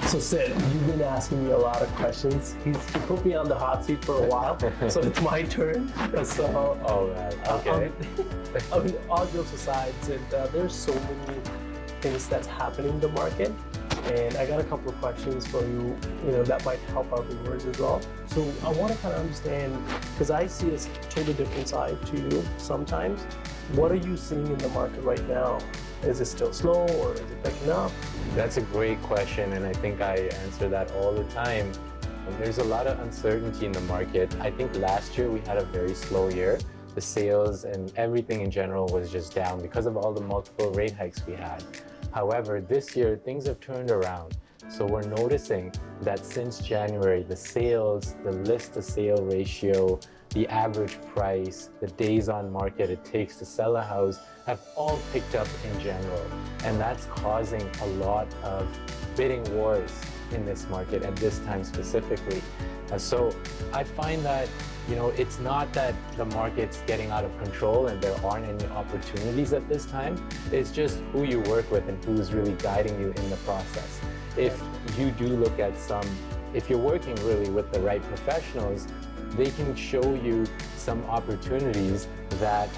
So Sid, you've been asking me a lot of questions. He put me on the hot seat for a while, so it's my turn. So, All right. Okay. I mean, all jokes aside, Sid, there's so many things that's happening in the market, and I got a couple of questions for you, that might help our viewers as well. So I want to kind of understand, because I see a totally different side to you sometimes. What are you seeing in the market right now? Is it still slow or is it picking up? That's a great question, and I think I answer that all the time. There's a lot of uncertainty in the market. I think last year we had a very slow year. The sales and everything in general was just down because of all the multiple rate hikes we had. However, this year things have turned around. So we're noticing that since January, the sales, the list to sale ratio, the average price, the days on market it takes to sell a house have all picked up in general. And that's causing a lot of bidding wars in this market at this time specifically. So I find that, it's not that the market's getting out of control and there aren't any opportunities at this time. It's just who you work with and who's really guiding you in the process. If you do look at if you're working really with the right professionals, they can show you some opportunities that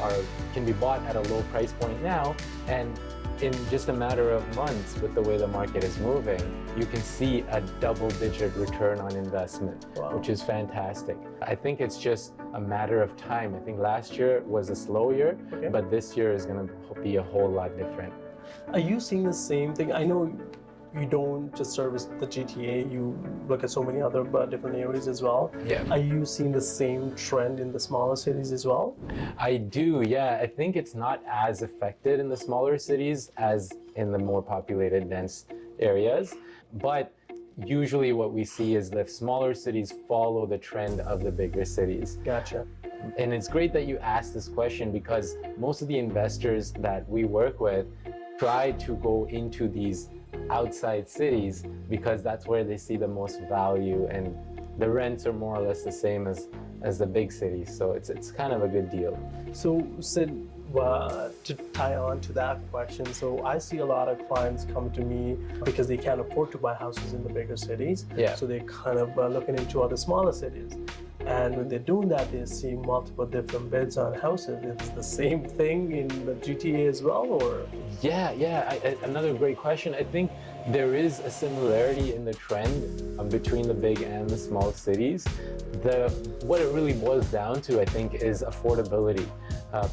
can be bought at a low price point now, and in just a matter of months with the way the market is moving, you can see a double-digit return on investment. Wow. Which is fantastic. I think it's just a matter of time. I think last year was a slow year, okay, but this year is going to be a whole lot different. Are you seeing the same thing? I know you don't just service the GTA, you look at so many other different areas as well. Yeah. Are you seeing the same trend in the smaller cities as well? I do, yeah. I think it's not as affected in the smaller cities as in the more populated, dense areas. But usually what we see is the smaller cities follow the trend of the bigger cities. Gotcha. And it's great that you asked this question, because most of the investors that we work with try to go into these outside cities because that's where they see the most value, and the rents are more or less the same as the big cities, so it's kind of a good deal. So Sid, to tie on to that question, so I see a lot of clients come to me because they can't afford to buy houses in the bigger cities. Yeah. So they're kind of looking into other smaller cities. And when they're doing that, they see multiple different bids on houses. It's the same thing in the GTA as well, or? Yeah. Another great question. I think there is a similarity in the trend between the big and the small cities. What it really boils down to, I think, is affordability.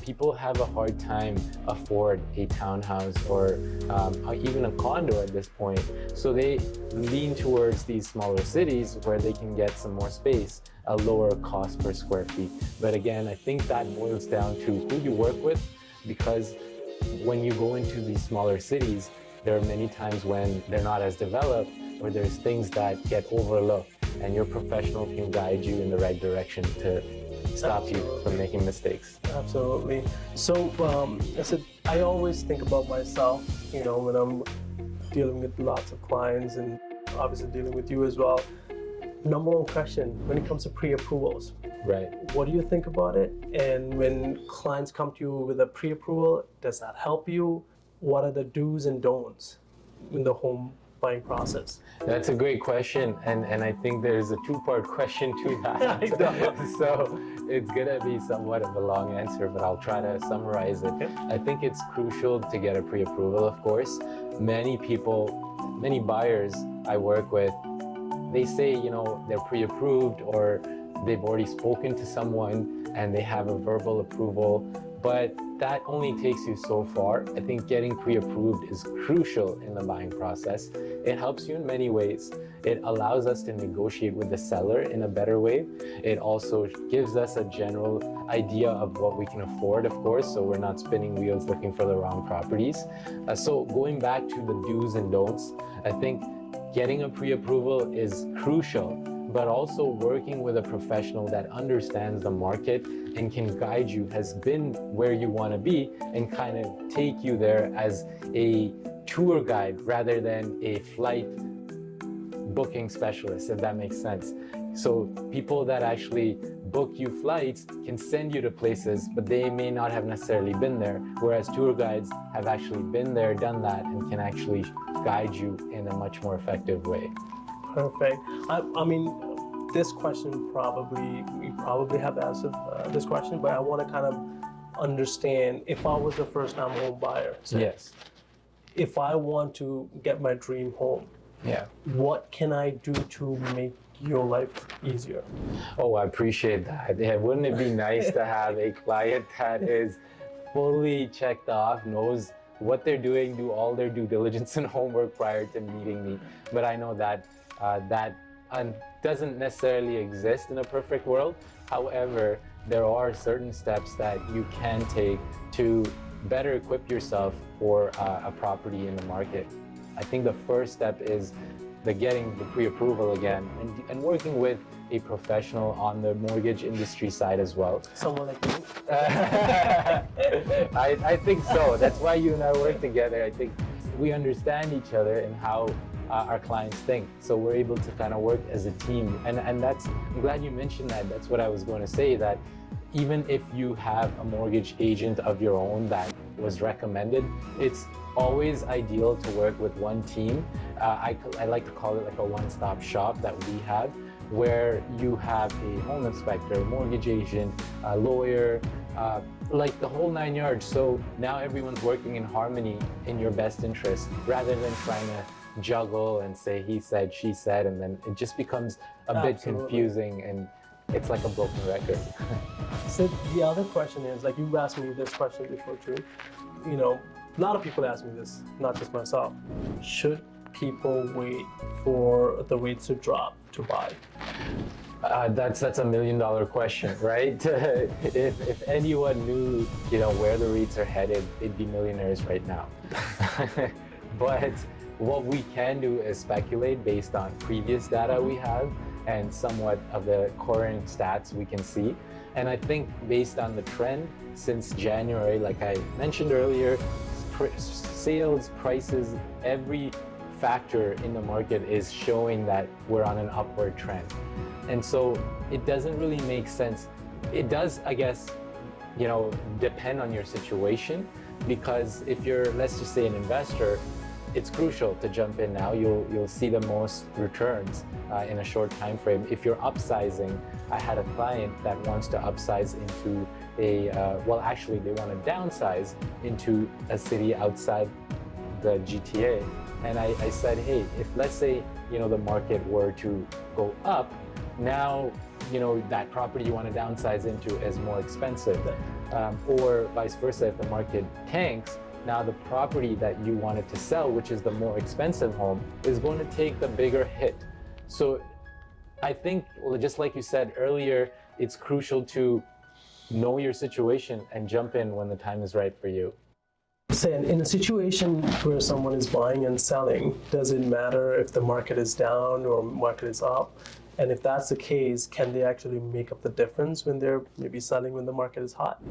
People have a hard time afford a townhouse or even a condo at this point. So they lean towards these smaller cities where they can get some more space, a lower cost per square feet. But again, I think that boils down to who you work with, because when you go into these smaller cities, there are many times when they're not as developed, or there's things that get overlooked, and your professional can guide you in the right direction to stop you from making mistakes. Absolutely. So I always think about myself, when I'm dealing with lots of clients and obviously dealing with you as well. Number one question, when it comes to pre-approvals, right? What do you think about it? And when clients come to you with a pre-approval, does that help you? What are the do's and don'ts in the home buying process? That's a great question, and I think there's a two-part question to that. So it's gonna be somewhat of a long answer, but I'll try to summarize it. Okay. I think it's crucial to get a pre-approval, of course. Many buyers I work with, they say, they're pre-approved or they've already spoken to someone and they have a verbal approval, but that only takes you so far. I think getting pre-approved is crucial in the buying process. It helps you in many ways. It allows us to negotiate with the seller in a better way. It also gives us a general idea of what we can afford, of course, so we're not spinning wheels looking for the wrong properties. So going back to the do's and don'ts, I think getting a pre-approval is crucial, but also working with a professional that understands the market and can guide you, has been where you want to be, and kind of take you there as a tour guide rather than a flight booking specialist, if that makes sense. So people that actually book you flights, can send you to places, but they may not have necessarily been there. Whereas tour guides have actually been there, done that, and can actually guide you in a much more effective way. Perfect. I mean, this question we probably have answered this question, but I want to kind of understand if I was a first-time home buyer. So Yes. if I want to get my dream home, Yeah. what can I do to make your life easier? Oh, I appreciate that. Yeah, wouldn't it be nice to have a client that is fully checked off, knows what they're doing, do all their due diligence and homework prior to meeting me? But I know that doesn't necessarily exist in a perfect world. However, there are certain steps that you can take to better equip yourself for a property in the market. I think the first step is getting the pre-approval again and working with a professional on the mortgage industry side as well. Someone like me? I think so. That's why you and I work together. I think we understand each other and how our clients think. So we're able to kind of work as a team. And that's, I'm glad you mentioned that. That's what I was going to say, that even if you have a mortgage agent of your own that was recommended, it's always ideal to work with one team. I like to call it like a one-stop shop that we have, where you have a home inspector, mortgage agent, a lawyer, like the whole 9 yards. So now everyone's working in harmony in your best interest, rather than trying to juggle and say he said, she said, and then it just becomes a bit confusing and it's like a broken record. So the other question is, like you asked me this question before too, you know, a lot of people ask me this, not just myself. Should people wait for the rates to drop to buy? That's a $1 million question, right? if anyone knew, you know, where the rates are headed, they'd be millionaires right now. But what we can do is speculate based on previous data we have and somewhat of the current stats we can see. And I think based on the trend since January, like I mentioned earlier, sales, prices, every factor in the market is showing that we're on an upward trend. And so it doesn't really make sense. It does, I guess, you know, depend on your situation, because if you're, let's just say, an investor, it's crucial to jump in now. You'll see the most returns in a short time frame. If you're upsizing, I had a client that wants to upsize into a, well, actually they want to downsize into a city outside the GTA. And I said, hey, if let's say, you know, the market were to go up, now, you know, that property you want to downsize into is more expensive. Or vice versa, if the market tanks, now the property that you wanted to sell, which is the more expensive home, is going to take the bigger hit. So I think, well, just like you said earlier, it's crucial to know your situation and jump in when the time is right for you. Say, in a situation where someone is buying and selling, does it matter if the market is down or market is up? And if that's the case, can they actually make up the difference when they're maybe selling when the market is hot?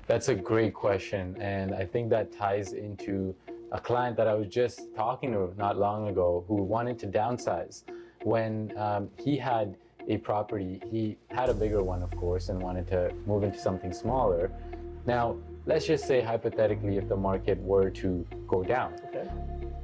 That's a great question. And I think that ties into a client that I was just talking to not long ago who wanted to downsize. When he had a property, he had a bigger one, of course, and wanted to move into something smaller. Now, let's just say hypothetically, if the market were to go down, Okay.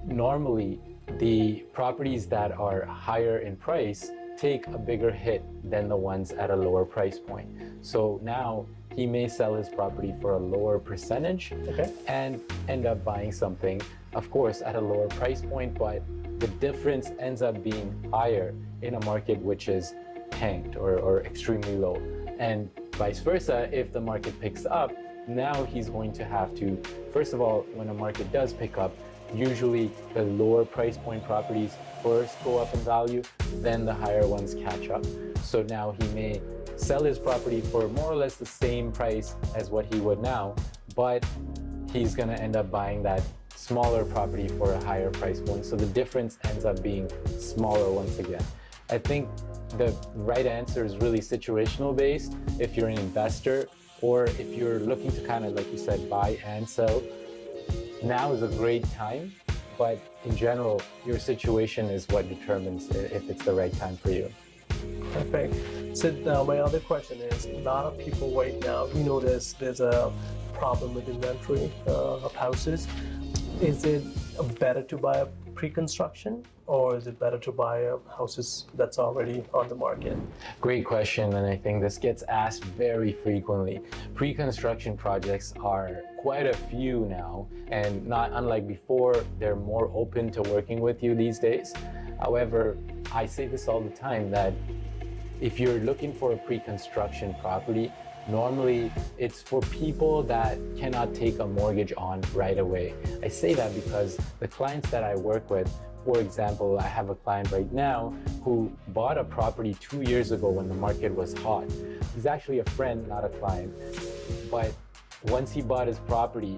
normally the properties that are higher in price take a bigger hit than the ones at a lower price point. So now he may sell his property for a lower percentage, Okay. and end up buying something, of course, at a lower price point, but the difference ends up being higher in a market which is tanked or extremely low. And vice versa, if the market picks up, now he's going to have to, first of all, when a market does pick up, usually the lower price point properties first go up in value, then the higher ones catch up. So now he may sell his property for more or less the same price as what he would now, but he's going to end up buying that smaller property for a higher price point. So the difference ends up being smaller once again. I think the right answer is really situational based. If you're an investor, or if you're looking to kind of, like you said, buy and sell, now is a great time. But in general, your situation is what determines if it's the right time for you. Perfect. So now my other question is, a lot of people right now, we know there's a problem with inventory of houses. Is it better to buy a pre-construction, or is it better to buy a houses that's already on the market? Great question, and I think this gets asked very frequently. Pre-construction projects are quite a few now, and not unlike before, they're more open to working with you these days. However, I say this all the time that if you're looking for a pre-construction property, normally it's for people that cannot take a mortgage on right away. I say that because the clients that I work with, for example, I have a client right now who bought a property 2 years ago when the market was hot. He's actually a friend, not a client. But once he bought his property,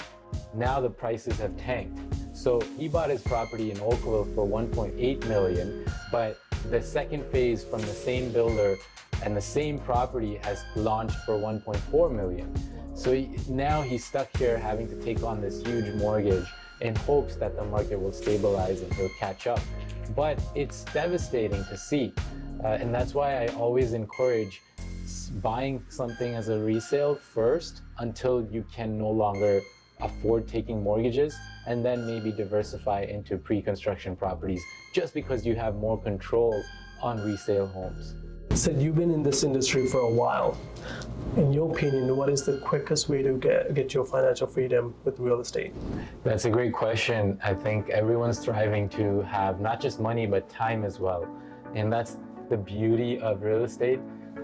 now the prices have tanked. So he bought his property in Oakville for 1.8 million, but the second phase from the same builder and the same property has launched for 1.4 million. So now he's stuck here having to take on this huge mortgage in hopes that the market will stabilize and he'll catch up. But it's devastating to see. And that's why I always encourage buying something as a resale first until you can no longer afford taking mortgages, and then maybe diversify into pre-construction properties just because you have more control on resale homes. So you've been in this industry for a while. In your opinion, what is the quickest way to get your financial freedom with real estate? That's a great question. I think everyone's striving to have not just money, but time as well. And that's the beauty of real estate.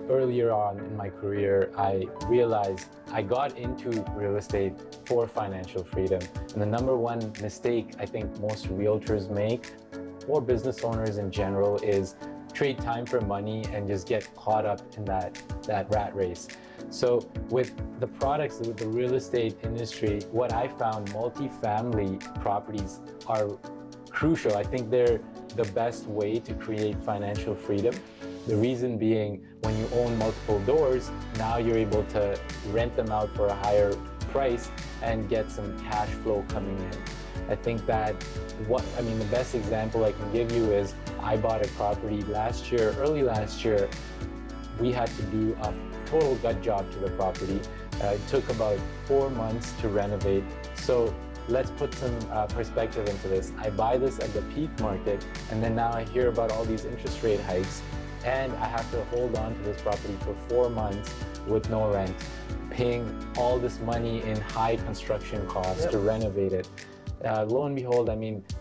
Earlier on in my career, I realized I got into real estate for financial freedom. And the number one mistake I think most realtors make, or business owners in general, is trade time for money and just get caught up in that rat race. So with the products, with the real estate industry, what I found, multifamily properties are crucial. I think they're the best way to create financial freedom. The reason being, when you own multiple doors, now you're able to rent them out for a higher price and get some cash flow coming in. I think that the best example I can give you is I bought a property last year, early last year. We had to do a total gut job to the property. It took about 4 months to renovate. So let's put some perspective into this. I buy this at the peak market, and then now I hear about all these interest rate hikes, and I have to hold on to this property for 4 months with no rent, paying all this money in high construction costs to renovate it. Lo and behold,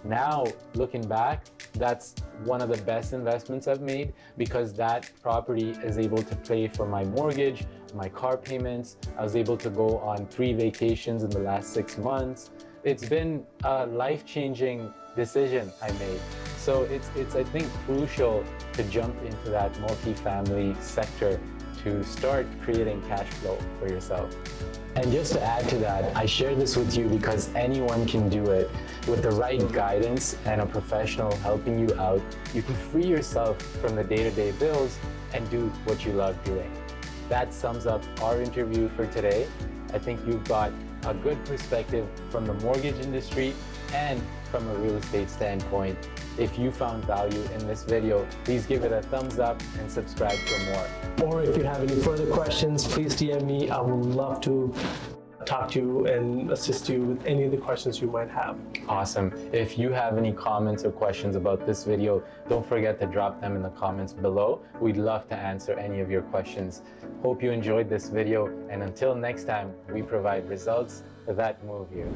now looking back, that's one of the best investments I've made, because that property is able to pay for my mortgage, my car payments. I was able to go on 3 vacations in the last 6 months. It's been a life-changing decision I made. So it's I think crucial to jump into that multifamily sector to start creating cash flow for yourself. And just to add to that, I share this with you because anyone can do it. With the right guidance and a professional helping you out, you can free yourself from the day-to-day bills and do what you love doing. That sums up our interview for today. I think you've got a good perspective from the mortgage industry and from a real estate standpoint. If you found value in this video, please give it a thumbs up and subscribe for more. Or if you have any further questions, please DM me. I would love to talk to you and assist you with any of the questions you might have. Awesome. If you have any comments or questions about this video, don't forget to drop them in the comments below. We'd love to answer any of your questions. Hope you enjoyed this video, and until next time, we provide results that move you.